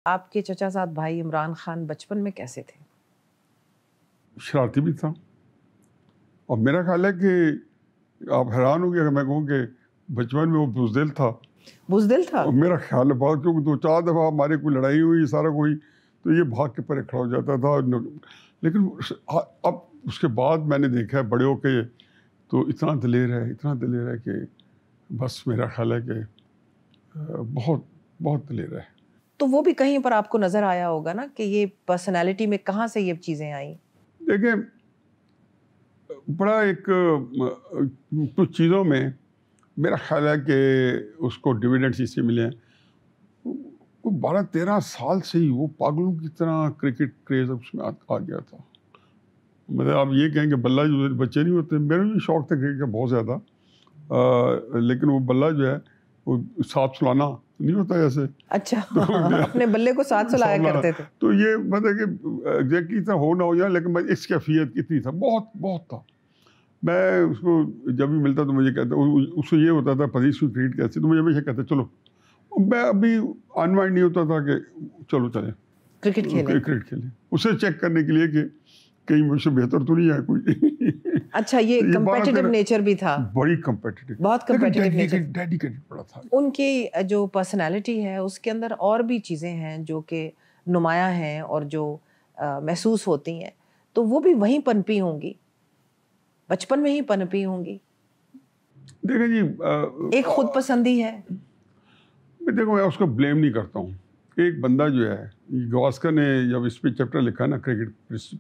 آپ کے چچا زاد بھائی عمران خان بچپن میں کیسے تھے؟ شرارتی بھی تھا، اور میرا خیال ہے کہ آپ حیران ہو گے اگر میں کہوں کہ بچپن میں وہ بزدل تھا۔ بزدل تھا؟ اور میرا خیال ہے بہت، کیونکہ 2-4 دفعہ ہمارے کوئی لڑائی ہوئی سارا کوئی تو یہ بھاگ کے پرے کھڑا ہو جاتا تھا۔ لیکن اب اس کے بعد میں نے دیکھا ہے بڑے ہو کے تو اتنا دلیر ہے کہ بس میرا خیال ہے کہ بہت بہت دلیر ہے۔ تو وہ بھی کہیں پر آپ کو نظر آیا ہوگا نا کہ یہ پرسنالٹی میں کہاں سے یہ چیزیں آئیں؟ دیکھیں، بڑا ایک کچھ چیزوں میں میرا خیال ہے کہ اس کو ڈویڈنڈس اس سے ملے ہیں۔ 12-13 سال سے ہی وہ پاگلوں کی طرح کرکٹ کریز اس میں آ گیا تھا۔ مطلب آپ یہ کہیں کہ بلہ جو بچے نہیں ہوتے، میرا بھی شوق تھا کرکٹ کا بہت زیادہ، لیکن وہ بلہ جو ہے وہ ساتھ سلانا نہیں ہوتا ایسے۔ اچھا، اپنے بلے کو ساتھ سلایا کرتے تھے۔ تو یہ مطلب کہ ایگزیکٹلی طرح ہو نہ ہو جائے، لیکن اس کیفیت کتنی تھا، بہت تھا۔ میں اس کو جب بھی ملتا تو مجھے کہتا، اس کو یہ ہوتا تھا پتہ اس کی کرکٹ کیسی، تو مجھے ہمیشہ کہتے چلو، میں ابھی آن مائنڈ نہیں ہوتا تھا کہ چلو چلیں کرکٹ کھیلیں، اسے چیک کرنے کے لیے کہ کہیں مجھ سے بہتر تو نہیں ہے کوئی۔ اچھا، یہ کمپیٹیٹو نیچر بھی تھا، بڑی کمپیٹیٹو، بہت کمپیٹیٹو نیچر، ڈیڈیکیٹڈ بڑا تھا۔ ان کی جو پرسنالٹی ہے اس کے اندر اور بھی چیزیں ہیں جو کہ نمایاں ہیں اور جو محسوس ہوتی ہیں، تو وہ بھی وہیں پنپی ہوں گی، بچپن میں ہی پنپی ہوں گی۔ دیکھیں جی، ایک خود پسندی ہے۔ دیکھو، میں اس کو بلیم نہیں کرتا ہوں۔ ایک بندہ جو ہے، گواسکر نے جب اس پہ چیپٹر لکھا نا کرکٹ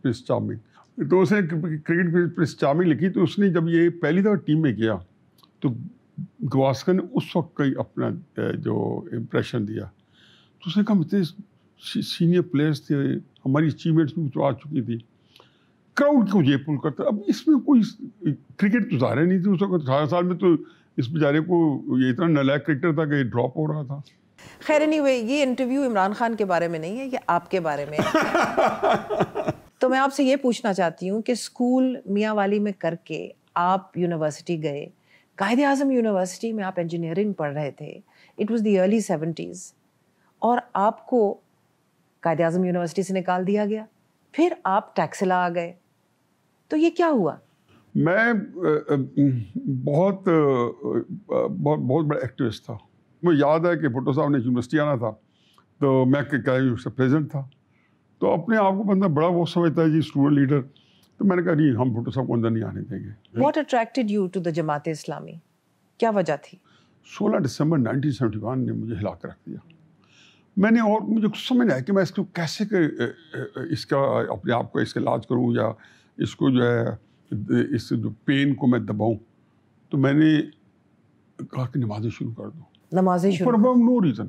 پرنس چارمنگ، تو اس نے کرکٹ پرنس چارمنگ لکھی، تو اس نے جب یہ پہلی دفعہ ٹیم میں کیا تو گواسکر نے اس وقت کا اپنا جو امپریشن دیا، تو اس نے کہا اتنے سینئر پلیئرس تھے، ہماری اچیومنٹس بھی تو آ چکی تھی، کراؤڈ کو یہ پل کرتا۔ اب اس میں کوئی کرکٹ تو ظاہر نہیں تھی اس وقت، 18 سال میں تو اس بیچارے کو یہ اتنا نالائق کرکٹر تھا کہ یہ ڈراپ ہو رہا تھا۔ خیر anyway، یہ انٹرویو عمران خان کے بارے میں نہیں ہے، یہ آپ کے بارے میں ہے۔ تو میں آپ سے یہ پوچھنا چاہتی ہوں کہ اسکول میاں والی میں کر کے آپ یونیورسٹی گئے، قائد اعظم یونیورسٹی میں آپ انجینئرنگ پڑھ رہے تھے، it was the early 70s، اور آپ کو قائد اعظم یونیورسٹی سے نکال دیا گیا، پھر آپ ٹیکسلا آ گئے، تو یہ کیا ہوا؟ میں بہت بڑا ایکٹیوسٹ تھا۔ مجھے یاد ہے کہ بھٹو صاحب نے یونیورسٹی آنا تھا تو میں پریزیڈنٹ تھا، تو اپنے آپ کو بندہ بڑا وہ سمجھتا ہے جی اسٹوڈنٹ لیڈر، تو میں نے کہا نہیں، ہم بھٹو صاحب کو اندر نہیں آنے دیں گے۔ What attracted you to the Jamaat Islami? کیا وجہ تھی؟ 16 دسمبر 1971 نے مجھے ہلا کر رکھ دیا۔ میں نے، اور مجھے سمجھ آیا کہ میں اس کو کیسے اس کا اپنے آپ کو اس کا علاج کروں، یا اس کو جو ہے اس جو پین کو میں دباؤں، تو میں نے کہا کہ نمازیں شروع کر دو، نمازیں شروع، نو ریزن،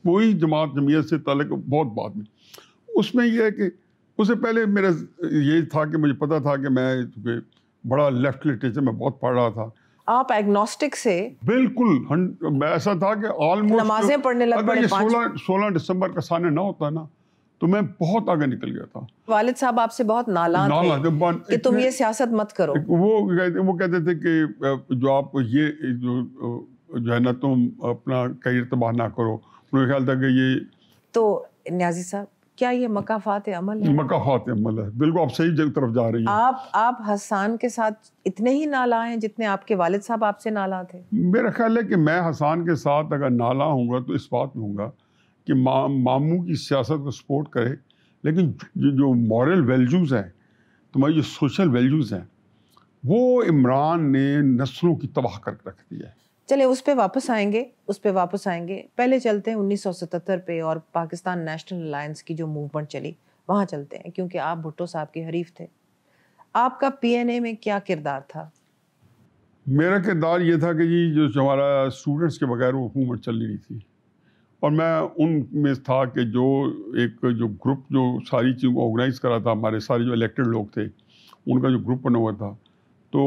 کوئی جمعیت سے تعلق بہت بعد میں۔ اس میں یہ ہے کہ اس سے پہلے میرا یہ تھا کہ مجھے پتا تھا کہ میں بڑا لیفٹ لٹریچر میں بہت پڑھ رہا تھا۔ آپ ایگنوسٹک سے بالکل ایسا تھا کہ آلموسٹ نمازیں پڑھنے لگ پڑے۔ 16 دسمبر کا سانحہ نہ ہوتا نا تو میں بہت آگے نکل گیا تھا۔ والد صاحب آپ سے بہت نالاں تھے کہ تم یہ سیاست مت کرو۔ وہ کہتے تھے کہ جو آپ یہ جو ہے نا تم اپنا کیریئر تباہ نہ کرو، مجھے خیال تھا کہ یہ تو نیازی صاحب، کیا یہ مکافات عمل ہے؟ مکافات عمل ہے، بالکل آپ صحیح طرف جا رہی ہیں۔ آپ حسان کے ساتھ اتنے ہی نالاں ہیں جتنے آپ کے والد صاحب آپ سے نالاں تھے؟ میرا خیال ہے کہ میں حسان کے ساتھ اگر نالاں ہوں گا تو اس بات میں ہوں گا کہ ماموں کی سیاست کو سپورٹ کرے، لیکن جو مورل ویلیوز ہیں، تمہاری جو سوشل ویلیوز ہیں، وہ عمران نے نسلوں کی تباہ کر رکھ دی ہے۔ چلے اس پہ واپس آئیں گے، پہلے چلتے ہیں 1977 پہ اور پاکستان نیشنل الائنس کی جو موومنٹ چلی وہاں چلتے ہیں، کیونکہ آپ بھٹو صاحب کے حریف تھے۔ آپ کا پی این اے میں کیا کردار تھا؟ میرا کردار یہ تھا کہ جی جو ہمارا اسٹوڈنٹس کے بغیر وہ حکومت چل نہیں رہی تھی، اور میں ان میں تھا کہ جو ایک جو گروپ جو ساری چیزوں کو آرگنائز کرا تھا، ہمارے سارے جو الیکٹڈ لوگ تھے ان کا جو گروپ بنا ہوا تھا، تو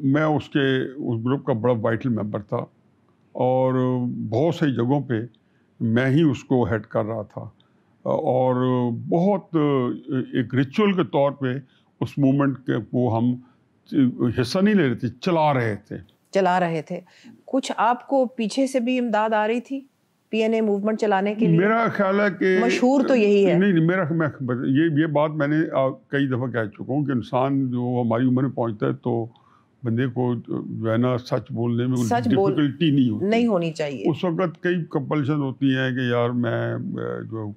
میں اس گروپ کا بڑا وائٹل ممبر تھا، اور بہت سی جگہوں پہ میں ہی اس کو ہیڈ کر رہا تھا، اور بہت ایک ریچول کے طور پہ اس موومنٹ کو ہم حصہ نہیں لے رہے تھے، چلا رہے تھے۔ کچھ آپ کو پیچھے سے بھی امداد آ رہی تھی؟ PNA موومنٹ چلانے کے لیے؟ میرا خیال ہے کہ مشہور تو یہی ہے. نہیں یہ بات میں نے کئی دفعہ کہہ چکا ہوں کہ انسان جو ہماری عمر میں پہنچتا ہے تو بندے کو جو ہے نا سچ بولنے میں ڈفیکلٹی نہیں ہونی چاہیے. اس وقت کئی کمپلشن ہوتی ہیں کہ یار میں جو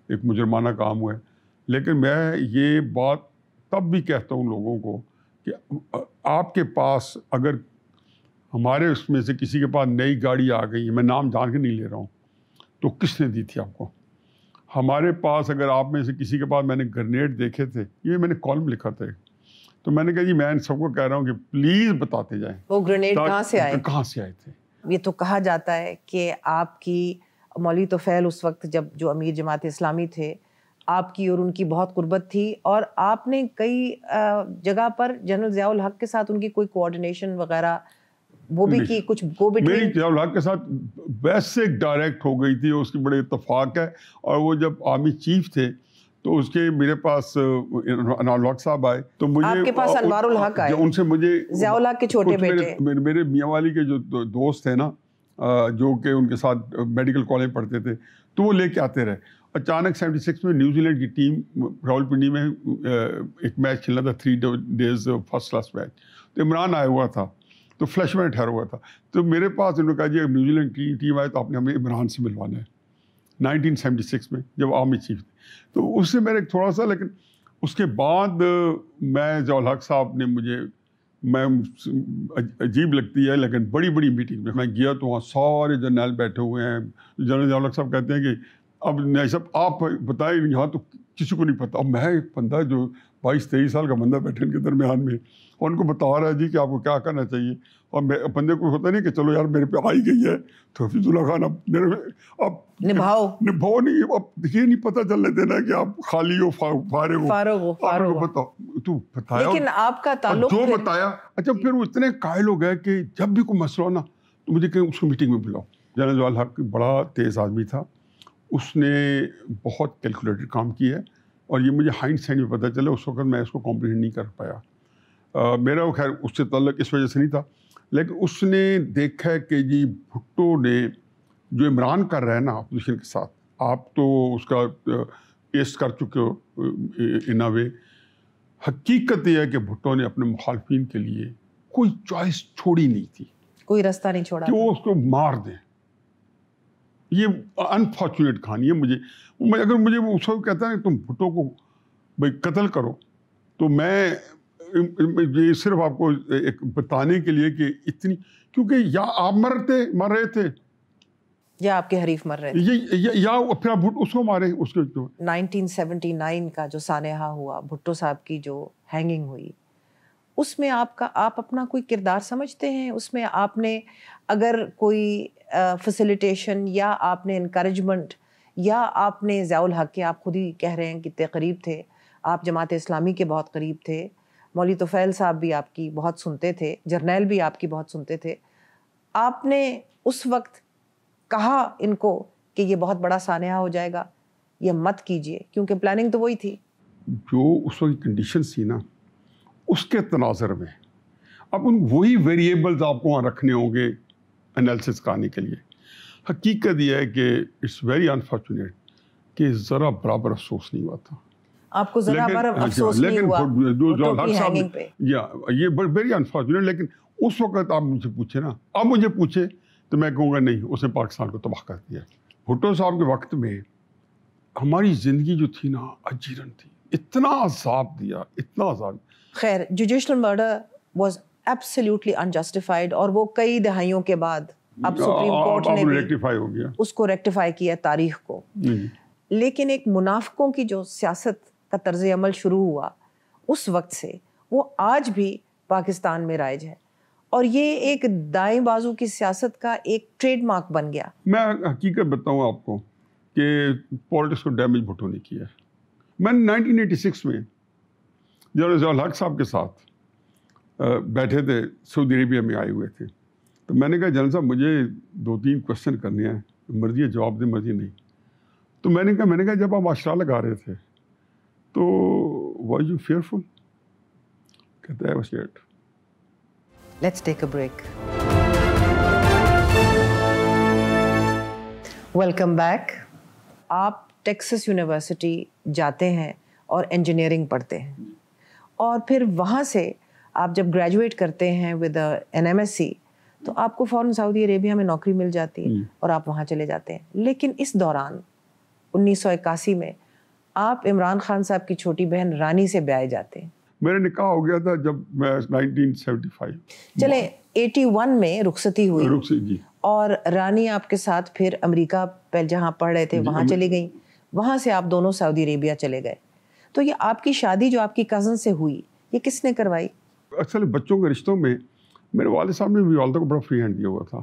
ایک مجرمانہ کام ہوا ہے، لیکن میں یہ بات تب بھی کہتا ہوں لوگوں کو کہ آپ کے پاس اگر ہمارے اس میں سے کسی کے پاس نئی گاڑی آ گئی، میں نام جان کے نہیں لے رہا ہوں، تو کس نے دی تھی آپ کو؟ ہمارے پاس اگر آپ میں سے کسی کے پاس میں نے گرنیڈ دیکھے تھے، یہ میں نے کالم لکھا تھا، تو میں نے کہا جی میں ان سب کو کہہ رہا ہوں کہ پلیز بتاتے جائیں وہ گرنیڈ کہاں سے آئے تھے. یہ تو کہا جاتا ہے کہ آپ کی مولوی طفیل اس وقت جو امیر جماعت اسلامی تھے، آپ کی اور ان کی بہت قربت تھی، اور آپ نے کئی جگہ پر جنرل ضیاء الحق کے ساتھ ان کی کوئی کوآرڈینیشن وغیرہ وہ بھی کی، کچھ گو بٹوین. میری ضیاء الحق کے ساتھ ویسے ڈائریکٹ ہو گئی تھی، اس کی بڑے اتفاق ہے. اور وہ جب آرمی چیف تھے تو اس کے میرے پاس انوار الحق صاحب آئے، تو مجھے آپ کے پاس انوار الحق آئے، ان سے مجھے ضیاء الحق کے چھوٹے بیٹے میرے میاں والی کے جو دوست ہیں نا، جو کہ ان کے ساتھ میڈیکل کالج پڑھتے تھے، تو وہ لے کے آتے رہے. اچانک 76 میں نیوزی لینڈ کی ٹیم راولپنڈی میں ایک میچ کھیلنا تھا، 3 days فرسٹ کلاس میچ، تو عمران آیا ہوا تھا، تو فلش میں ٹھہرا ہوا تھا. تو میرے پاس انہوں نے کہا جی نیوزی لینڈ کی ٹیم آئے تو آپ نے ہمیں عمران سے ملوانا ہے. 1976 میں جب آرمی چیف تھے، تو اس سے میرے تھوڑا سا، لیکن اس کے بعد میں ضیاء الحق صاحب نے مجھے عجیب لگتی ہے، لیکن بڑی بڑی میٹنگ میں گیا تو وہاں سارے جرنیل بیٹھے ہوئے ہیں. جنرل ضیاء الحق صاحب کہتے ہیں کہ اب نہیں صاحب آپ بتائیں، یہاں تو کسی کو نہیں پتا. اب میں ایک بندہ جو 22-23 سال کا بندہ بیٹھے ان کے درمیان میں، اور ان کو بتا رہا ہے جی کہ آپ کو کیا کرنا چاہیے. اور بندے کو ہوتا نہیں کہ چلو یار میرے پہ آئی گئی ہے تو حفیظ اللہ خان اب نبھاؤ نہیں، اب یہ نہیں پتہ چلنے دینا کہ آپ خالی ہو، فارغ ہو. بتاؤ تو بتایا، لیکن آپ کا تعلق جو بتایا. اچھا پھر وہ اتنے قائل ہو گئے کہ جب بھی کوئی مسئلہ ہو نا تو مجھے کہیں اس کو میٹنگ میں بلاؤ. جنرل ضیاء الحق بڑا تیز آدمی تھا، اس نے بہت کیلکولیٹڈ کام کیا ہے، اور یہ مجھے ہائنڈ سائڈ میں پتہ چلا. اس وقت میں اس کو کمپریہینڈ نہیں کر پایا. میرا وہ خیر اس سے تعلق اس وجہ سے نہیں تھا، لیکن اس نے دیکھا کہ جی بھٹو نے جو عمران کر رہا ہے نا اپوزیشن کے ساتھ، آپ تو اس کا ٹیسٹ کر چکے ہو ان اے وے. حقیقت یہ ہے کہ بھٹو نے اپنے مخالفین کے لیے کوئی چوائس چھوڑی نہیں تھی، کوئی رستہ نہیں چھوڑا کہ وہ اس کو مار دیں. یہ انفارچونیٹ کہانی ہے. اگر مجھے وہ اس وقت کہتا ہے کہ تم بھٹو کو بھائی قتل کرو، تو میں یہ صرف آپ کو ایک بتانے کے لیے کہ اتنی، کیونکہ یا آپ مر رہے تھے یا آپ کے حریف مر رہے تھے، یا پھر آپ اس کو مارے. اس کے 1979 کا جو سانحہ ہوا، بھٹو صاحب کی جو ہینگنگ ہوئی، اس میں آپ اپنا کوئی کردار سمجھتے ہیں؟ اس میں آپ نے اگر کوئی فیسیلیٹیشن یا آپ نے انکریجمنٹ یا آپ نے ضیاء الحق کے، آپ خود ہی کہہ رہے ہیں کتنے قریب تھے آپ، جماعت اسلامی کے بہت قریب تھے، مولوی طفیل صاحب بھی آپ کی بہت سنتے تھے، جرنیل بھی آپ کی بہت سنتے تھے، آپ نے اس وقت کہا ان کو کہ یہ بہت بڑا سانحہ ہو جائے گا، یہ مت کیجئے، کیونکہ پلاننگ تو وہی تھی. جو اس وقت کنڈیشنز تھی نا، اس کے تناظر میں اب وہی ویریبلز آپ کو وہاں رکھنے ہوں گے انالیسس کرنے کے لیے. حقیقت یہ ہے کہ اٹس ویری انفارچونیٹ کہ ذرا برابر افسوس نہیں ہوا تھا. آپ کو ذرا برابر افسوس نہیں ہوا لیکن یہ ویری انفارچونیٹ. لیکن اس وقت آپ مجھ سے پوچھیں نا، اب مجھے پوچھیں تو میں کہوں گا نہیں، اس نے پاکستان کو تباہ کر دیا. بھٹو صاحب کے وقت میں ہماری زندگی جو تھی نا اجیرن تھی، اتنا عذاب دیا، اتنا عذاب. خیر، judicial murder was absolutely unjustified, اور وہ کئی دہائیوں کے بعد اب سپریم کورٹ نے ریکٹیفائی ہو گیا، اس کو ریکٹیفائی کیا تاریخ کو. لیکن ایک منافقوں کی جو سیاست کا طرز عمل شروع ہوا اس وقت سے، وہ آج بھی پاکستان میں رائج ہے، اور یہ ایک دائیں بازو کی سیاست کا ایک ٹریڈ مارک بن گیا. میں حقیقت بتاؤں آپ کو کہ پولیٹکس کو ڈیمیج بھٹو نے کیا. میں 1986 میں جنرل ضیاء الحق صاحب کے ساتھ بیٹھے تھے، سعودی عربیہ میں آئے ہوئے تھے. تو میں نے کہا جنرل صاحب مجھے 2-3 کوشچن کرنے ہیں، مرضی ہے جواب دیں، مرضی نہیں. تو میں نے کہا جب آپ اشرا لگا رہے تھے تو واز یو فیئرفل؟ کہتا ہے I was scared. Let's take a break. Welcome back. آپ ٹیکسس یونیورسٹی جاتے ہیں اور انجینئرنگ پڑھتے ہیں, اور پھر وہاں سے آپ جب گریجویٹ کرتے ہیں with N M S C تو آپ کو فوراً سعودی عربیہ میں نوکری مل جاتی ہے اور آپ وہاں چلے جاتے ہیں. لیکن اس دوران 1981 میں آپ عمران خان صاحب کی چھوٹی بہن رانی سے بیائے جاتے ہیں. میرا نکاح ہو گیا تھا جب میں 1975. چلے 81 میں رخصتی ہوئی جی. اور رانی آپ کے ساتھ پھر امریکہ پہ جہاں پڑھ رہے تھے وہاں چلی گئیں, وہاں سے آپ دونوں سعودی عربیہ چلے گئے. تو یہ آپ کی شادی جو آپ کی کزن سے ہوئی یہ کس نے کروائی؟ اکثر بچوں کے رشتوں میں میرے والد صاحب نے بھی والدہ کو بڑا فری ہینڈ دیا ہوا تھا.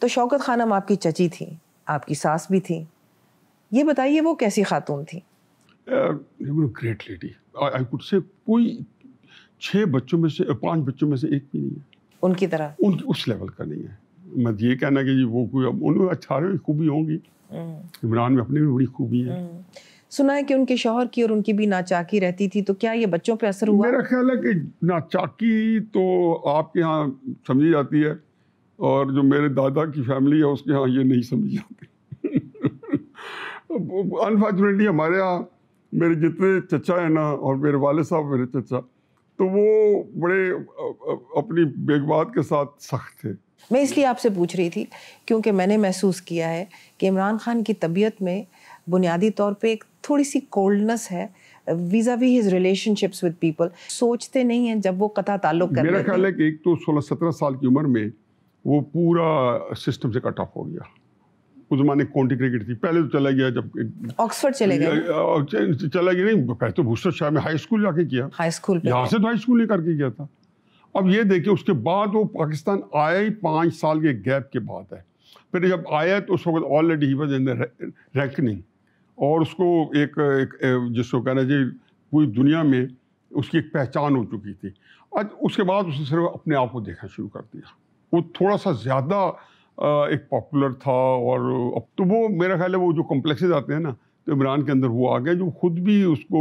تو شوکت خانم آپ کی چچی تھیں, آپ کی ساس بھی تھیں, یہ بتائیے وہ کیسی خاتون تھیں؟ Great lady. آئی کوڈ سے کوئی 6 بچوں میں سے 5 بچوں میں سے ایک بھی نہیں ہے ان کی طرح, ان کی اس لیول کا نہیں ہے. میں یہ کہنا کہ وہ کوئی ان میں 18 خوبی ہوں گی, عمران میں اپنی بھی بڑی خوبی ہے. سنا ہے کہ ان کے شوہر کی اور ان کی بھی ناچاکی رہتی تھی, تو کیا یہ بچوں پہ اثر ہوا؟ میرا خیال ہے کہ ناچاکی تو آپ کے ہاں سمجھی جاتی ہے, اور جو میرے دادا کی فیملی ہے اس کے ہاں یہ نہیں سمجھی جاتی. انفارچونیٹلی ہمارے ہاں میرے جتنے چچا ہیں نا, اور میرے والد صاحب میرے چچا, تو وہ بڑے اپنی بیگمات کے ساتھ سخت تھے. میں اس لیے آپ سے پوچھ رہی تھی کیونکہ میں نے محسوس کیا ہے کہ عمران خان کی طبیعت میں بنیادی طور پہ ایک تھوڑی سی کولڈنس ہے vis-a-vis his relationships with people. سوچتے نہیں ہیں جب وہ قطع تعلق کر لیتے ہیں. میرا خیال ہے کہ ایک تو 16-17 سال کی عمر میں وہ پورا سسٹم سے کٹ آف ہو گیا. اس زمانے کاؤنٹی کرکٹ تھی, پہلے تو چلا گیا جب آکسفورڈ چلے گئے, چلا گیا نہیں, پہلے تو بوسٹر شاہ میں ہائی اسکول جا کے کیا, ہائی اسکول پہ یہاں سے تو ہائی اسکول نہیں کر کے گیا تھا. اب یہ دیکھیں اس کے بعد وہ پاکستان آیا ہی 5 سال کے گیپ کے بعد ہے. پھر جب آیا تو اس وقت already he was in ranking, اور اس کو ایک جس کو کہنا چاہیے پوری دنیا میں اس کی ایک پہچان ہو چکی تھی. اس کے بعد اس نے صرف اپنے آپ کو دیکھنا شروع کر دیا. وہ تھوڑا سا زیادہ ایک پاپولر تھا, اور اب تو وہ میرا خیال ہے وہ جو کمپلیکسز آتے ہیں نا تو عمران کے اندر وہ آ گئے, جو خود بھی اس کو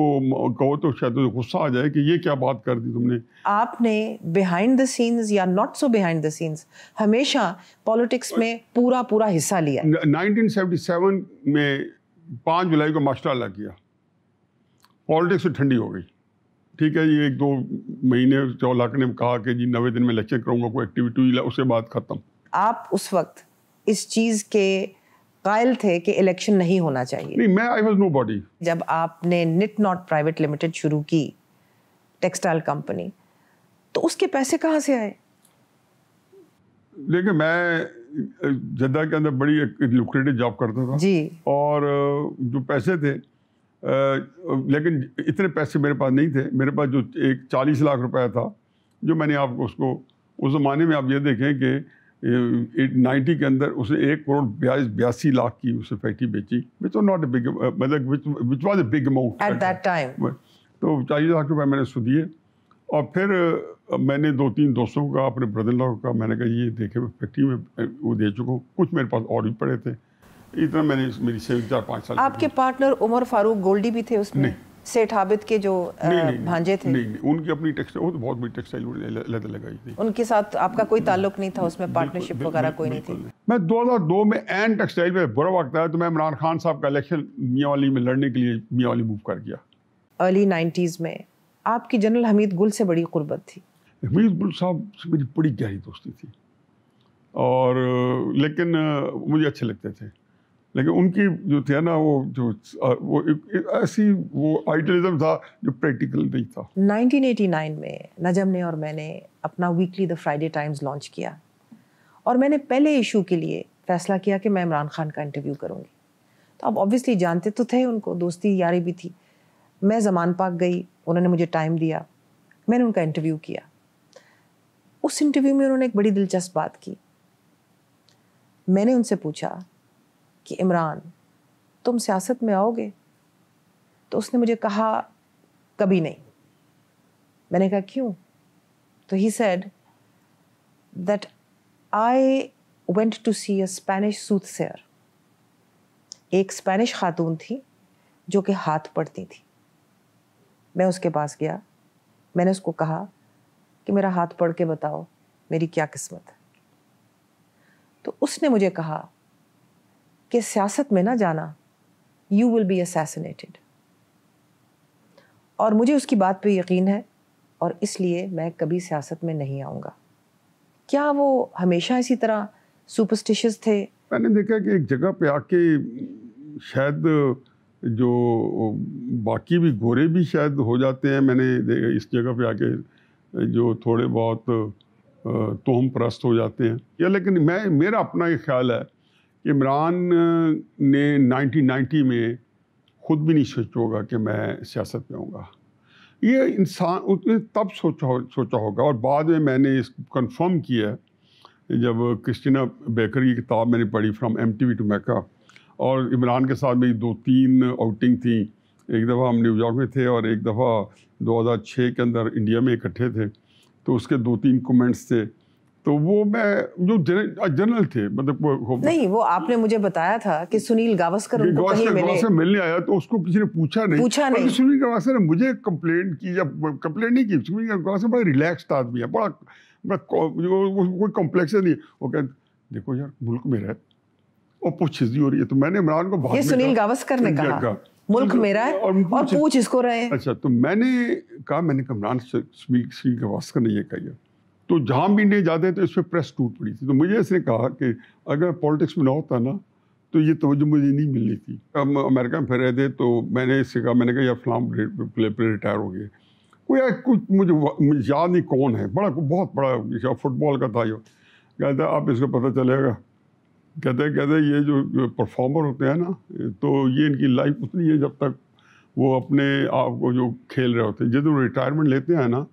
کہو تو شاید غصہ آ جائے کہ یہ کیا بات کر دی تم نے. آپ نے بیہائنڈ دا سینز یا not so behind the scenes ہمیشہ پالیٹکس میں پورا حصہ لیا. 1977 میں 5 جولائی کو ماشاء اللہ کیا, پالیٹکس سے ٹھنڈی ہو گئی. ٹھیک ہے جی, 1-2 مہینے چولاک نے کہا کہ جی 90 دن میں الیکشن کروں گا, کوئی ایکٹیویٹی ہوئی, اس کے بعد ختم. آپ اس وقت اس چیز کے قائل تھے کہ الیکشن نہیں ہونا چاہیے؟ نہیں, میں آئی واز نو باڈی. جب آپ نے نٹ ناٹ پرائیویٹ لمیٹڈ شروع کی ٹیکسٹائل کمپنی, تو اس کے پیسے کہاں سے آئے؟ دیکھیں میں جدہ کے اندر بڑی لوکریٹو جاب کرتا تھا جی, اور جو پیسے تھے, لیکن اتنے پیسے میرے پاس نہیں تھے. میرے پاس جو ایک 40 لاکھ روپیہ تھا, جو میں نے آپ کو اس کو اس زمانے میں آپ یہ دیکھیں کہ 90 کے اندر اسے 1,82,82 کی اسے فیکٹری بیچی, which was not a big, مطلب which was a big amount at that time. تو 40 لاکھ روپے میں نے اس کو دیے, اور پھر میں نے 2-3 دوستوں کا, اپنے بردر لا کا, میں نے کہا یہ دیکھے فیکٹری میں وہ دے چکا ہوں, کچھ میرے پاس اور بھی پڑے تھے. اتنا میں نے میری سیونگ 4-5 سال. آپ کے پارٹنر عمر فاروق گولڈی بھی تھے اس میں؟ سیٹھ عابد کے جو بھانجے تھے؟ نہیں, ان کی اپنی ٹیکسٹائل, وہ تو بہت بڑی ٹیکسٹائل لیدر لگائی تھی. ان کے ساتھ آپ کا کوئی تعلق نہیں تھا اس میں, پارٹنرشپ وغیرہ کوئی نہیں تھی؟ میں 2002 میں این ٹیکسٹائل میں برا وقت آیا تو میں عمران خان صاحب کا الیکشن میاں والی میں لڑنے کے لیے میاں والی موو کر گیا. ارلی 90s میں آپ کی جنرل حمید گل سے بڑی قربت تھی. حمید گل صاحب سے میری بڑی گہری دوستی تھی, اور لیکن مجھے اچھے لگتے تھے, لیکن ان کی جو تھا نا وہ ایسی وہ آئیڈیلزم تھا جو پریکٹیکل نہیں تھا. 1989 میں نجم نے اور میں نے اپنا ویکلی دا فرائیڈے ٹائمز لانچ کیا, اور میں نے پہلے ایشو کے لیے فیصلہ کیا کہ میں عمران خان کا انٹرویو کروں گی. تو آپ آبویسلی جانتے تو تھے ان کو, دوستی یاری بھی تھی. میں زمان پاک گئی, انہوں نے مجھے ٹائم دیا, میں نے ان کا انٹرویو کیا. اس انٹرویو میں انہوں نے ایک بڑی دلچسپ بات کی. میں نے ان سے پوچھا کہ عمران تم سیاست میں آؤ گے؟ تو اس نے مجھے کہا کبھی نہیں. میں نے کہا کیوں؟ تو he said that I went to see a Spanish soothsayer. ایک اسپینش خاتون تھی جو کہ ہاتھ پڑھتی تھی. میں اس کے پاس گیا, میں نے اس کو کہا کہ میرا ہاتھ پڑھ کے بتاؤ میری کیا قسمت ہے. تو اس نے مجھے کہا کہ سیاست میں نہ جانا, you will be assassinated. اور مجھے اس کی بات پہ یقین ہے اور اس لیے میں کبھی سیاست میں نہیں آؤں گا. کیا وہ ہمیشہ اسی طرح سپرسٹیشس تھے؟ میں نے دیکھا کہ ایک جگہ پہ آ کے شاید جو باقی بھی گورے بھی شاید ہو جاتے ہیں, میں نے دیکھا اس جگہ پہ آ کے جو تھوڑے بہت توہم پرست ہو جاتے ہیں. یا لیکن میرا اپنا یہ خیال ہے کہ عمران نے 1990 میں خود بھی نہیں سوچا ہوگا کہ میں سیاست میں آؤں گا. یہ انسان اس نے تب سوچا ہوگا, اور بعد میں میں نے اس کو کنفرم کیا جب کرسٹینا بیکر کی کتاب میں نے پڑھی فرام MTV ٹو میکا, اور عمران کے ساتھ میری 2-3 آؤٹنگ تھیں. ایک دفعہ ہم نیو یارک میں تھے اور ایک دفعہ 2006 کے اندر انڈیا میں اکٹھے تھے, تو اس کے 2-3 کومنٹس تھے. تو وہ میں جو جنرل تھے, مطلب نہیں, وہ آپ نے مجھے بتایا تھا کہ سنیل گاوسکر ان کو کہیں ملے, ملنے آیا تو اس کو کسی نے پوچھا نہیں. سنیل گاوسکر نے مجھے کمپلینٹ کی, یا کمپلینٹ نہیں کی. سنیل گاوسکر بڑا ریلیکسڈ آدمی ہے, بڑا کوئی کمپلیکس نہیں. وہ کہتے دیکھو یار ملک میرا ہے اور پوچھ چیزی ہو رہی ہے. تو میں نے عمران کو یہ سنیل گاوسکر نے کہا ملک میرا ہے اور پوچھ اس کو رہے ہیں. اچھا, تو میں نے کہا عمران سنیل گاوسکر نے یہ کہا. تو جہاں بھی انڈیا جاتے تو اس پہ پریس ٹوٹ پڑی تھی. تو مجھے اس نے کہا کہ اگر پالیٹکس میں نہ ہوتا نا تو یہ توجہ مجھے نہیں ملنی تھی. ہم امریکہ میں پھر رہے تھے تو میں نے اس سے کہا, میں نے کہا یار فلاں پلیئر ریٹائر ہو گئے. کچھ مجھے یاد نہیں کون ہے, بہت بڑا فٹ بال کا تھا. یہ کہتا آپ اس کو پتہ چلے گا. کہتے یہ جو پرفارمر ہوتے ہیں نا, تو یہ ان کی لائف اتنی ہے جب تک وہ اپنے آپ کو جو کھیل رہے ہوتے ہیں. جب وہ ریٹائرمنٹ لیتے ہیں نا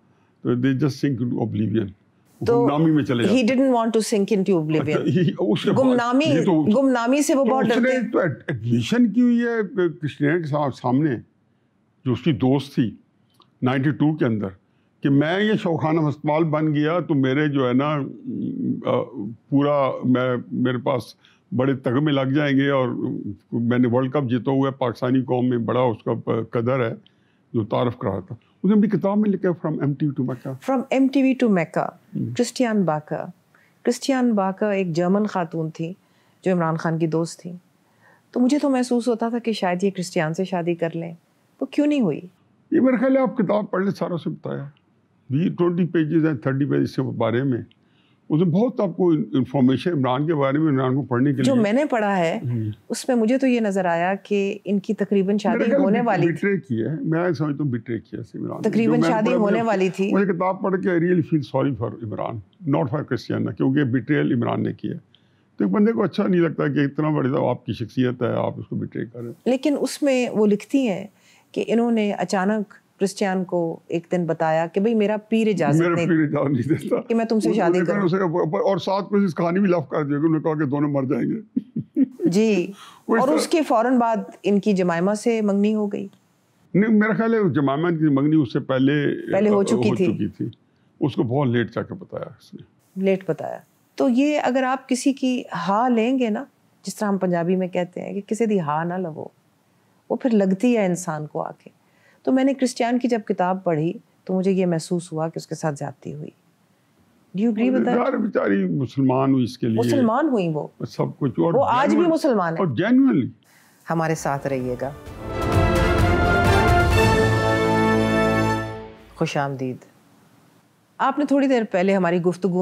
تو they just sink into oblivion, گمنامی میں چلے جاتے ہیں. He didn't want to sink into oblivion. گمنامی سے وہ بہت ڈرتے ہیں. تو ایڈمیشن کی ہوئی ہے کرسٹینا کے سامنے, جو اس کی دوست تھی 92 کے اندر, کہ میں یہ شوخانہ ہسپتال بن گیا تو میرے جو ہے نا پورا میرے پاس بڑے تگمے لگ جائیں گے, اور میں نے ورلڈ کپ جیتا ہوا ہے پاکستانی قوم میں, بڑا اس کا قدر ہے جو تعارف کرا تھا. اس نے بھی کتاب میں لکھا from MTV to Mika. From MTV to Mika. Christiane Backer ایک جرمن خاتون تھی جو عمران خان کی دوست تھی. تو مجھے تو محسوس ہوتا تھا کہ شاید یہ کرسٹیان سے شادی کر لیں, وہ کیوں نہیں ہوئی؟ یہ میرے خیال ہے آپ کتاب پڑھ لیں, سارا سے بتایا. 20 پیجز ہیں, 30 پیجز کے بارے میں. اس میں بہت آپ کو انفارمیشن عمران کے بارے میں, عمران کو پڑھنے کے لیے. جو میں نے پڑھا ہے اس میں مجھے تو یہ نظر آیا کہ ان کی تقریباً شادی ہونے والی تھی. بٹرے کی ہے, میں سمجھتا ہوں بٹرے کیا ہے عمران. تقریباً شادی ہونے والی تھی. مجھے کتاب پڑھ کے I really feel sorry for Imran, not for Christina, کیونکہ بٹریل عمران نے کیا. تو ایک بندے کو اچھا نہیں لگتا کہ اتنا بڑا آپ کی شخصیت ہے, آپ اس کو بٹرے کریں. لیکن اس میں وہ لکھتی ہیں کہ انہوں نے اچانک کرسٹیان کو ایک دن بتایا کہ بھئی میرا پیر اجازت نہیں دیتا کہ میں تم سے شادی کروں, اور ساتھ میں اس کہانی بھی لف کر دیا کہ انہوں نے کہا کہ دونوں مر جائیں گے. جی, اور اس کے فوراً بعد ان کی جمائمہ سے منگنی ہو گئی. نہیں, میرا خیال ہے جمائمہ کی منگنی اس سے پہلے ہو چکی تھی. اس کو بہت لیٹ جا کے بتایا اس نے, لیٹ بتایا. تو یہ اگر آپ کسی کی ہاں لیں گے نا, جس طرح ہم پنجابی میں کہتے ہیں کہ کسی دی ہاں نہ لو, وہ پھر لگتی ہے انسان کو آ کے. تو میں نے کرسٹیان کی جب کتاب پڑھی تو مجھے یہ محسوس ہوا کہ اس کے ساتھ زیادتی ہوئی. Do you agree with that? بیچاری مسلمان ہوئی, اس کے لیے مسلمان ہوئی وہ سب کچھ, اور وہ آج بھی مسلمان ہے. اور جینوئنلی ہمارے ساتھ رہیے گا. خوش آمدید. آپ نے تھوڑی دیر پہلے ہماری گفتگو میں